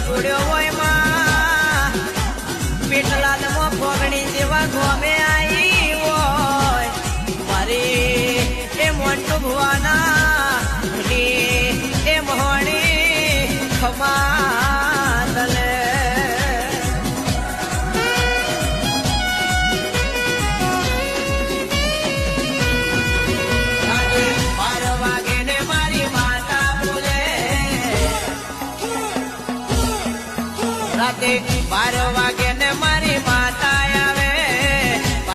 જોડ્યો હોય માં પેટલાદમાં ફોગણી જેવા ગોમે આવી હોય મારી એ મોટું ભુવાના એ મોહણી ખમાદલે રાતે 12 વાગે